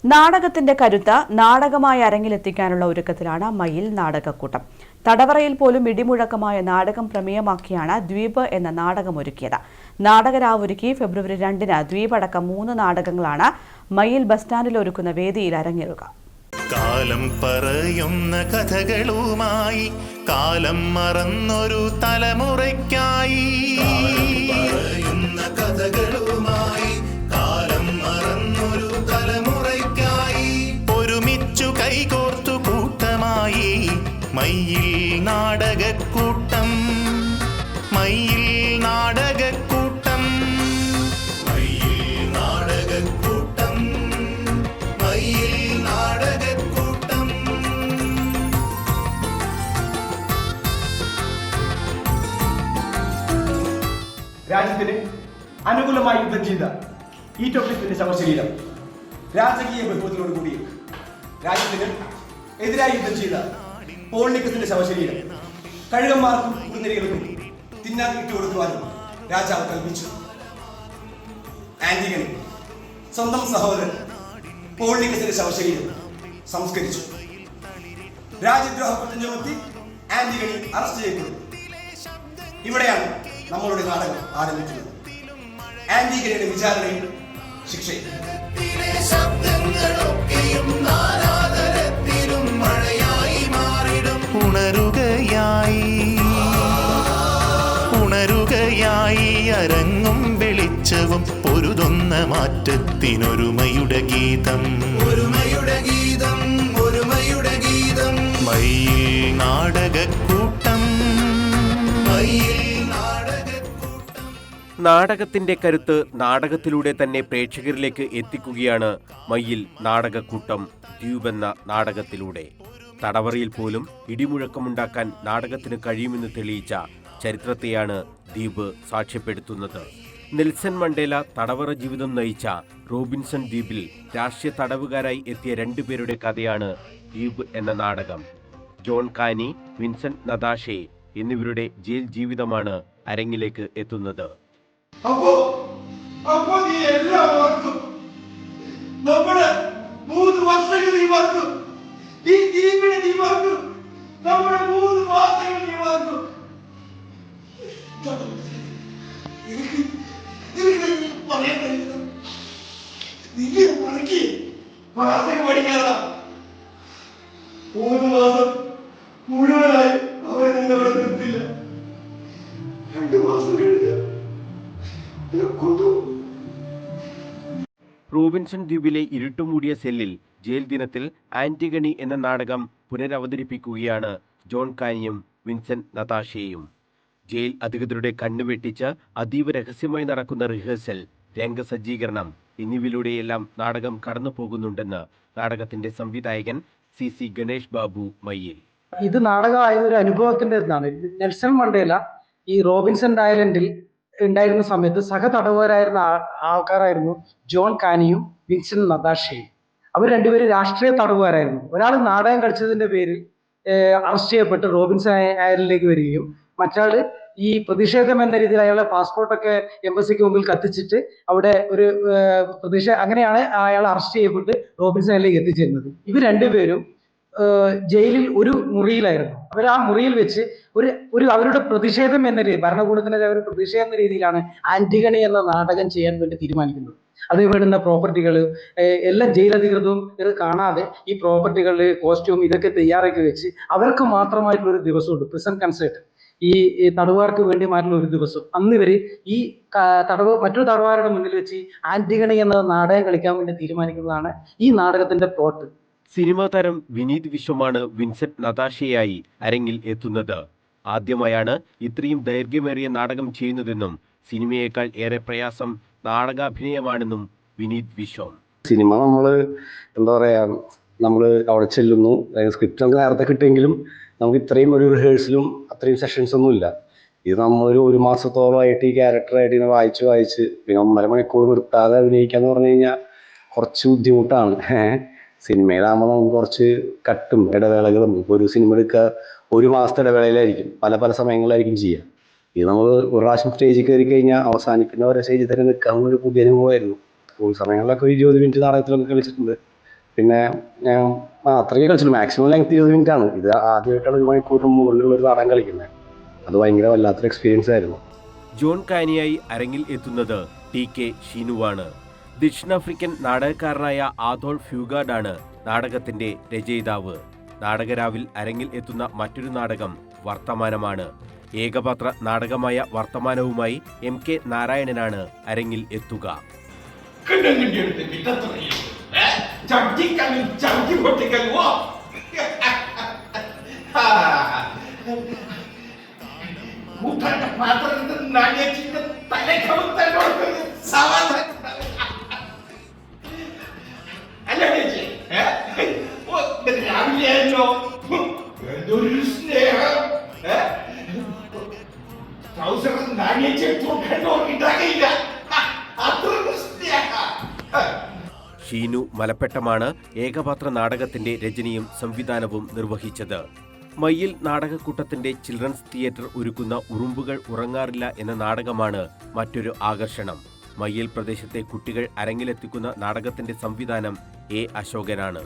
നാടകത്തിന്റെ കരുത്ത് നാടകമായി അരങ്ങിലെത്തിക്കാനുള്ള ഒരുക്കത്തിലാണ് മയിൽ നാടകക്കൂട്ടം. തടവറയിൽ പോലും ഇടിമുഴക്കമായ നാടകം പ്രമേയമാക്കിയാണ് ദ്വീപ് എന്ന നാടകം ഒരുക്കിയത്. നാടകരാവൊരുക്കി ഫെബ്രുവരി 2-ന് ദ്വീപ് അടക്കം 3 നാടകങ്ങളാണ് മയിൽ ബസ് സ്റ്റാൻഡിൽ ഒരുക്കുന്ന വേദിയിൽ അരങ്ങേറുക. കാലം പറയുന്ന കഥകളുമായി കാലം മറന്നൊരു തലമുറയ്ക്കായി പറയുന്ന കഥകളുമായി കാലം മറന്നൊരു തലമുറയ്ക്കായി ഒരുമിച്ചു കൈകോർത്തു കൂട്ടമായി മയിൽ നാടകക്കൂട്ടം മയിൽ നാടകക്കൂട്ടം മയിൽ നാടകക്കൂട്ടം മയിൽ നാടകക്കൂട്ടം. രാജ്യത്തിന് അനുകൂലമായി യുദ്ധം ചെയ്ത ഈറ്റോപ്യത്തിന്റെ ശവശരീരം രാജകീയ ബഹുമതിയോടുകൂടി രാജ്യത്തിന് എതിരായി യുദ്ധം ചെയ്ത പോൾനിക്കസിന്റെ ശവശരീരം കഴുകന്മാർക്കും കുറുനിരകൾക്കും തിന്നാൻ ഇട്ടുകൊടുക്കുവാനും രാജാവ് കൽപ്പിച്ചു. ആന്റിഗണി സ്വന്തം സഹോദരൻ പോൾനിക്കസിന്റെ ശവശരീരം സംസ്കരിച്ചു. രാജ്യദ്രോഹ കുറ്റം ചുമത്തി ആന്റിഗണി അറസ്റ്റ് ചെയ്യപ്പെടുന്നു. ഇവിടെയാണ് നമ്മളുടെ നാടകം ആരംഭിക്കുന്നത്. ആന്റിഗണിയുടെ വിചാരണയും ശിക്ഷയും. ഉണരുകയായി അരങ്ങും വെളിച്ചവും പൊരുതുന്ന മാറ്റത്തിനൊരുമയുടെ ഗീതം ഒരുമയുടെ ഗീതം ഒരുമയുടെ ഗീതം മയിൽ നാടകക്കൂട്ടം മയിൽ നാടകക്കൂട്ടം. നാടകത്തിന്റെ കരുത്ത് നാടകത്തിലൂടെ തന്നെ പ്രേക്ഷകരിലേക്ക് എത്തിക്കുകയാണ് മയിൽ നാടകക്കൂട്ടം ദ്വീപ് എന്ന നാടകത്തിലൂടെ. തടവറയിൽ പോലും ഇടിമുഴക്കമുണ്ടാക്കാൻ നാടകത്തിന് കഴിയുമെന്ന് തെളിയിച്ച ചരിത്രത്തെയാണ് ദ്വീപ് സാക്ഷ്യപ്പെടുത്തുന്നത്. നെൽസൺ മണ്ടേല തടവറ ജീവിതം നയിച്ച റോബിൻസൺ ദ്വീപിൽ രാഷ്ട്രീയ തടവുകാരായി എത്തിയ 2 പേരുടെ കഥയാണ് ദ്വീപ് എന്ന നാടകം. ജോൺ കാനി, വിൻസെന്റ് നതാഷെ എന്നിവരുടെ ജയിൽ ജീവിതമാണ് അരങ്ങിലേക്ക് എത്തുന്നത്. മുഴുവനായി അവരെ നിന്നവിടെ നിർത്തില്ല. 2 മാസം കഴിഞ്ഞ റോബിൻസൺ ദ്വീപിലെ ഇരുട്ടുമൂടിയ സെല്ലിൽ ജയിൽ ദിനത്തിൽ ആന്റിഗണി എന്ന നാടകം പുനരവതരിപ്പിക്കുകയാണ് ജോൺ കാനിയും വിൻസെന്റ് നതാഷയും. ജയിൽ അധികൃതരുടെ കണ്ണുവെട്ടിച്ച് അതീവ രഹസ്യമായി നടക്കുന്ന റിഹേഴ്സൽ, രംഗസജ്ജീകരണം എന്നിവയിലൂടെയെല്ലാം നാടകം കടന്നു പോകുന്നുണ്ടെന്ന് നാടകത്തിന്റെ സംവിധായകൻ CC ഗണേഷ് ബാബു മയ്യിൽ. ഇത് നാടകമായ ഒരു അനുഭവത്തിന്റെ ഇതാണ്. നെൽസൺ മണ്ടേല ഈ റോബിൻസൺ ഐലൻഡിൽ ഉണ്ടായിരുന്ന സമയത്ത് തടവുകാരായിരുന്ന ആൾക്കാരായിരുന്നു ജോൺ കാനിയും വിൻസെന്റ് നതാഷയും. അവർ 2 പേരും രാഷ്ട്രീയ തടവുകാരായിരുന്നു. ഒരാൾ നാടകം കളിച്ചതിന്റെ പേരിൽ അറസ്റ്റ് ചെയ്യപ്പെട്ട് റോബിൻസൺ ഐലൻഡിലേക്ക് വരികയും മറ്റാൾ ഈ പ്രതിഷേധം എന്ന രീതിയിൽ അയാളെ പാസ്പോർട്ടൊക്കെ എംബസിക്ക് മുമ്പിൽ കത്തിച്ചിട്ട് അവിടെ ഒരു അങ്ങനെയാണ് അയാൾ അറസ്റ്റ് ചെയ്യപ്പെട്ട് റോബിൻസൺ ഐലൻഡിലേക്ക് എത്തിച്ചേരുന്നത്. ഇവർ 2 പേരും ജയിലിൽ ഒരു മുറിയിലായിരുന്നു. അവർ ആ മുറിയിൽ വെച്ച് ഒരു അവരുടെ പ്രതിഷേധം എന്ന രീതി, ഭരണകൂടത്തിനെതിരെ ഒരു പ്രതിഷേധം എന്ന രീതിയിലാണ് ആന്റിഗണി എന്ന നാടകം ചെയ്യാൻ വേണ്ടി തീരുമാനിക്കുന്നത്. അത് വേണ്ടുന്ന പ്രോപ്പർട്ടികൾ എല്ലാം ജയിലധികൃതവും ഇത് കാണാതെ ഈ പ്രോപ്പർട്ടികൾ, കോസ്റ്റ്യൂം ഇതൊക്കെ തയ്യാറാക്കി വെച്ച് അവർക്ക് മാത്രമായിട്ടുള്ള ഒരു ദിവസമുണ്ട്, പ്രിസൺ കൺസേർട്ട്. ഈ തടവുകാർക്ക് വേണ്ടിമായിട്ടുള്ള ഒരു ദിവസം അന്ന് ഇവർ ഈ മറ്റൊരു തടവുകാരുടെ മുന്നിൽ വെച്ച് ആന്റിഗണി എന്ന നാടകം കളിക്കാൻ വേണ്ടി തീരുമാനിക്കുന്നതാണ് ഈ നാടകത്തിന്റെ പ്ലോട്ട്. സിനിമാ താരം വിനീത് വിശ്വമാണ് വിൻസെന്റ് നതാഷയായി അരങ്ങിൽ എത്തുന്നത്. ആദ്യമായാണ് ഇത്രയും ദൈർഘ്യമേറിയ നാടകം ചെയ്യുന്നതെന്നും സിനിമയേക്കാൾ ഏറെ പ്രയാസം നാടകാഭിനയമാണെന്നും വിനീത് വിശ്വം. സിനിമ എന്താ പറയാ, നമ്മൾ അവിടെ ചെല്ലുന്നു, സ്ക്രിപ്റ്റ് നമുക്ക് നേരത്തെ കിട്ടിയെങ്കിലും നമുക്ക് ഇത്രയും ഒരു റിഹേഴ്സലും അത്രയും സെഷൻസ് ഒന്നും ഇല്ല. ഇത് നമ്മളൊരു 1 മാസത്തോളമായിട്ട് ഈ ക്യാരക്ടറായിട്ട് ഇങ്ങനെ വായിച്ച് പിന്നെ 1.5 മണിക്കൂർ നിർത്താതെ അഭിനയിക്കാന്ന് പറഞ്ഞു കഴിഞ്ഞാൽ കുറച്ച് ബുദ്ധിമുട്ടാണ്. സിനിമയിലാകുമ്പോൾ നമുക്ക് കുറച്ച് കട്ടും ഇടവേളകളും, ഒരു സിനിമ എടുക്കുക 1 മാസത്തെ ഇടവേളയിലായിരിക്കും, പല സമയങ്ങളിലായിരിക്കും ചെയ്യുക. ഇത് നമ്മൾ ഒരു പ്രാവശ്യം സ്റ്റേജിൽ കയറി കഴിഞ്ഞാൽ അവസാനിക്കുന്ന ഓരോ സ്റ്റേജിൽ തന്നെ നിൽക്കാൻ ഒരു പുതിയ അനുഭവമായിരുന്നു. സ്കൂൾ സമയങ്ങളിലൊക്കെ ഒരു 20 മിനിറ്റ് നാടകത്തിലൊക്കെ കളിച്ചിട്ടുണ്ട്. പിന്നെ ഞാൻ അത്രയ്ക്ക് കളിച്ചുള്ളൂ. മാക്സിമം ലെങ്ത് 20 മിനിറ്റ് ആണ്. ഇത് ആദ്യമായിട്ടാണ് 1 മണിക്കൂറിന് മുകളിലുള്ള ഒരു നാടകം കളിക്കുന്നത്. അത് ഭയങ്കര വല്ലാത്തൊരു എക്സ്പീരിയൻസ് ആയിരുന്നു. ജോൺ കാനിയായി അരങ്ങിൽ എത്തുന്നത് TK ഷീനുവാണ്. ദക്ഷിണാഫ്രിക്കൻ നാടകക്കാരനായ ആദോൾഫ് ഫ്യൂഗാർഡാണ് നാടകത്തിന്റെ രചയിതാവ്. നാടകരാവിൽ അരങ്ങിൽ എത്തുന്ന മറ്റൊരു നാടകം വർത്തമാനമാണ്. ഏകപാത്ര നാടകമായ വർത്തമാനവുമായി MK നാരായണനാണ് അരങ്ങിൽ എത്തുക. ഷീനു മലപ്പെട്ടമാണ് ഏകപാത്ര നാടകത്തിന്റെ രചനയും സംവിധാനവും നിർവഹിച്ചത്. മയ്യിൽ നാടകക്കൂട്ടത്തിന്റെ ചിൽഡ്രൻസ് തിയേറ്റർ ഒരുക്കുന്ന ഉറുമ്പുകൾ ഉറങ്ങാറില്ല എന്ന നാടകമാണ് മറ്റൊരു ആകർഷണം. മയ്യിൽ പ്രദേശത്തെ കുട്ടികൾ അരങ്ങിലെത്തിക്കുന്ന നാടകത്തിന്റെ സംവിധാനം A. അശോകനാണ്.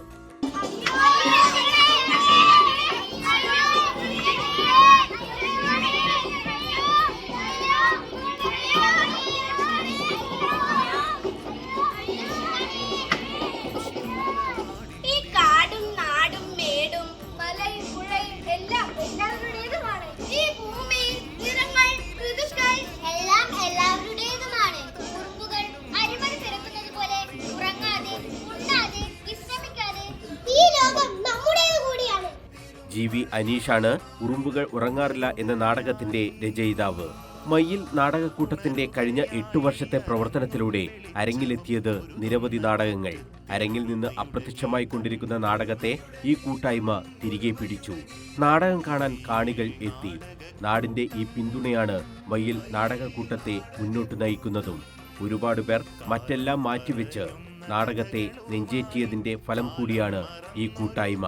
GV അനീഷാണ് ഉറുമ്പുകൾ ഉറങ്ങാറില്ല എന്ന നാടകത്തിന്റെ രചയിതാവ്. മയ്യിൽ നാടകക്കൂട്ടത്തിന്റെ കഴിഞ്ഞ 8 വർഷത്തെ പ്രവർത്തനത്തിലൂടെ അരങ്ങിലെത്തിയത് നിരവധി നാടകങ്ങൾ. അരങ്ങിൽ നിന്ന് അപ്രത്യക്ഷമായി കൊണ്ടിരിക്കുന്ന നാടകത്തെ ഈ കൂട്ടായ്മ തിരികെ പിടിച്ചു. നാടകം കാണാൻ കാണികൾ എത്തി. നാടിന്റെ ഈ പിന്തുണയാണ് മയ്യിൽ നാടകക്കൂട്ടത്തെ മുന്നോട്ട് നയിക്കുന്നതും. ഒരുപാട് പേർ മറ്റെല്ലാം മാറ്റിവെച്ച് നാടകത്തെ നെഞ്ചേറ്റിയതിന്റെ ഫലം കൂടിയാണ് ഈ കൂട്ടായ്മ.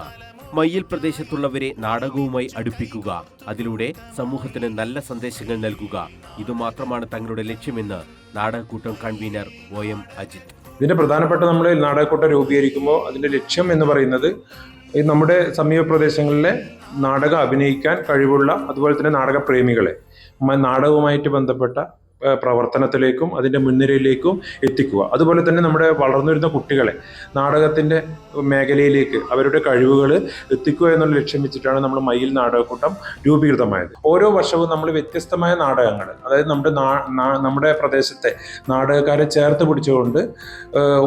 മയ്യിൽ പ്രദേശത്തുള്ളവരെ നാടകവുമായി അടുപ്പിക്കുക, അതിലൂടെ സമൂഹത്തിന് നല്ല സന്ദേശങ്ങൾ നൽകുക, ഇതുമാത്രമാണ് തങ്ങളുടെ ലക്ഷ്യമെന്ന് നാടകക്കൂട്ടം കൺവീനർ OM അജിത്. ഇതിന്റെ പ്രധാനപ്പെട്ട നമ്മൾ നാടകക്കൂട്ടം രൂപീകരിക്കുമ്പോൾ അതിന്റെ ലക്ഷ്യം എന്ന് പറയുന്നത് നമ്മുടെ സമീപ പ്രദേശങ്ങളിലെ നാടകം അഭിനയിക്കാൻ കഴിവുള്ള, അതുപോലെ തന്നെ നാടകപ്രേമികളെ നാടകവുമായിട്ട് ബന്ധപ്പെട്ട പ്രവർത്തനത്തിലേക്കും അതിൻ്റെ മുൻനിരയിലേക്കും എത്തിക്കുക. അതുപോലെ തന്നെ നമ്മുടെ വളർന്നു വരുന്ന കുട്ടികളെ നാടകത്തിൻ്റെ മേഖലയിലേക്ക് അവരുടെ കഴിവുകൾ എത്തിക്കുക എന്നുള്ള ലക്ഷ്യം വെച്ചിട്ടാണ് നമ്മൾ മയ്യിൽ നാടകക്കൂട്ടം രൂപീകൃതമായത്. ഓരോ വർഷവും നമ്മൾ വ്യത്യസ്തമായ നാടകങ്ങൾ, അതായത് നമ്മുടെ പ്രദേശത്തെ നാടകക്കാരെ ചേർത്ത് പിടിച്ചുകൊണ്ട്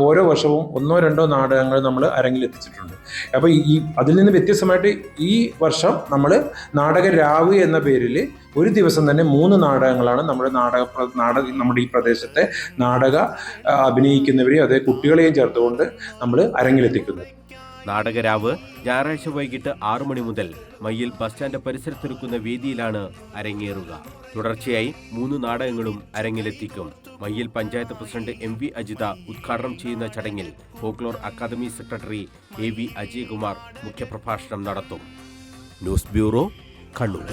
ഓരോ വർഷവും 1-2 നാടകങ്ങൾ നമ്മൾ അരങ്ങിലെത്തിച്ചിട്ടുണ്ട്. അപ്പോൾ അതിൽ നിന്ന് വ്യത്യസ്തമായിട്ട് ഈ വർഷം നമ്മൾ നാടകരാവ് എന്ന പേരിൽ ഒരു ദിവസം തന്നെ 3 നാടകങ്ങളാണ് നമ്മുടെ ഈ പ്രദേശത്തെ നാടക അഭിനയിക്കുന്നവരെയും അതേ കുട്ടികളെയും ചേർത്തുകൊണ്ട് നമ്മൾ അരങ്ങിലെത്തിക്കുന്നത്. നാടകരാവ് ഞായറാഴ്ച വൈകിട്ട് 6 മണി മുതൽ മയ്യിൽ ബസ് സ്റ്റാൻഡ് പരിസരത്തൊരുക്കുന്ന വേദിയിലാണ് അരങ്ങേറുക. തുടർച്ചയായി 3 നാടകങ്ങളും അരങ്ങിലെത്തിക്കും. മയ്യിൽ പഞ്ചായത്ത് പ്രസിഡന്റ് MV അജിത ഉദ്ഘാടനം ചെയ്യുന്ന ചടങ്ങിൽ folklore academy secretary AV Ajayakumar മുഖ്യപ്രഭാഷണം നടത്തും. News bureau, Kannur.